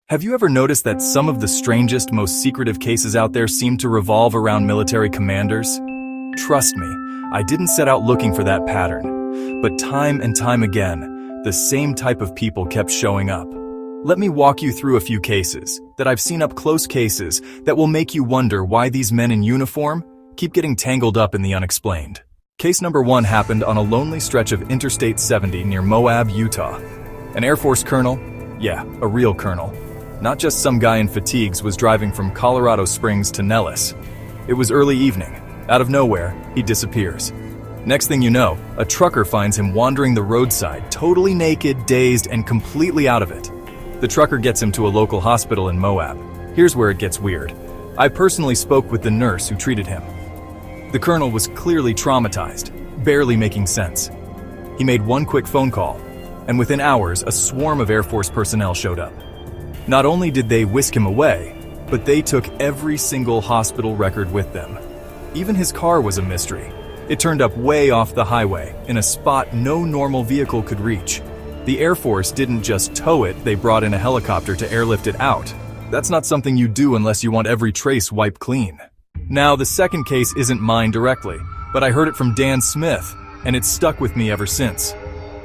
Have you ever noticed that some of the strangest, most secretive cases out there seem to revolve around military commanders? Trust me, I didn't set out looking for that pattern, but time and time again, the same type of people kept showing up. Let me walk you through a few cases that I've seen up close, cases that will make you wonder why these men in uniform keep getting tangled up in the unexplained. Case number 1 happened on a lonely stretch of Interstate 70 near Moab, Utah. An Air Force colonel, yeah, a real colonel, not just some guy in fatigues, was driving from Colorado Springs to Nellis. It was early evening. Out of nowhere, he disappears. Next thing you know, a trucker finds him wandering the roadside, totally naked, dazed, and completely out of it. The trucker gets him to a local hospital in Moab. Here's where it gets weird. I personally spoke with the nurse who treated him. The colonel was clearly traumatized, barely making sense. He made one quick phone call, and within hours, a swarm of Air Force personnel showed up. Not only did they whisk him away, but they took every single hospital record with them. Even his car was a mystery. It turned up way off the highway, in a spot no normal vehicle could reach. The Air Force didn't just tow it, they brought in a helicopter to airlift it out. That's not something you do unless you want every trace wiped clean. Now, the second case isn't mine directly, but I heard it from Dan Smith, and it's stuck with me ever since.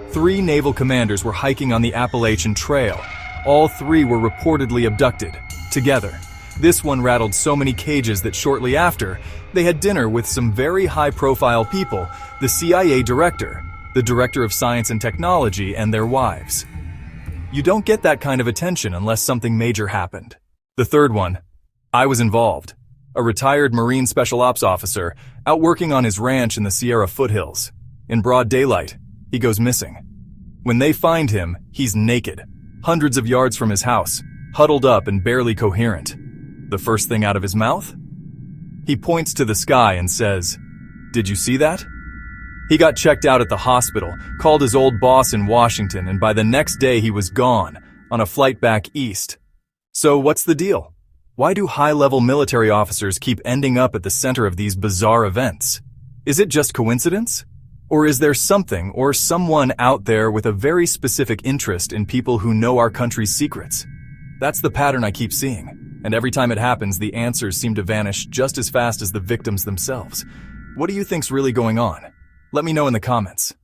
3 naval commanders were hiking on the Appalachian Trail. All 3 were reportedly abducted, together. This one rattled so many cages that shortly after, they had dinner with some very high-profile people, the CIA director, the director of science and technology, and their wives. You don't get that kind of attention unless something major happened. The third one, I was involved. A retired Marine Special Ops officer, out working on his ranch in the Sierra foothills. In broad daylight, he goes missing. When they find him, he's naked, hundreds of yards from his house, huddled up and barely coherent. The first thing out of his mouth? He points to the sky and says, "Did you see that?" He got checked out at the hospital, called his old boss in Washington, and by the next day he was gone, on a flight back east. So what's the deal? Why do high-level military officers keep ending up at the center of these bizarre events? Is it just coincidence? Or is there something or someone out there with a very specific interest in people who know our country's secrets? That's the pattern I keep seeing, and every time it happens, the answers seem to vanish just as fast as the victims themselves. What do you think's really going on? Let me know in the comments.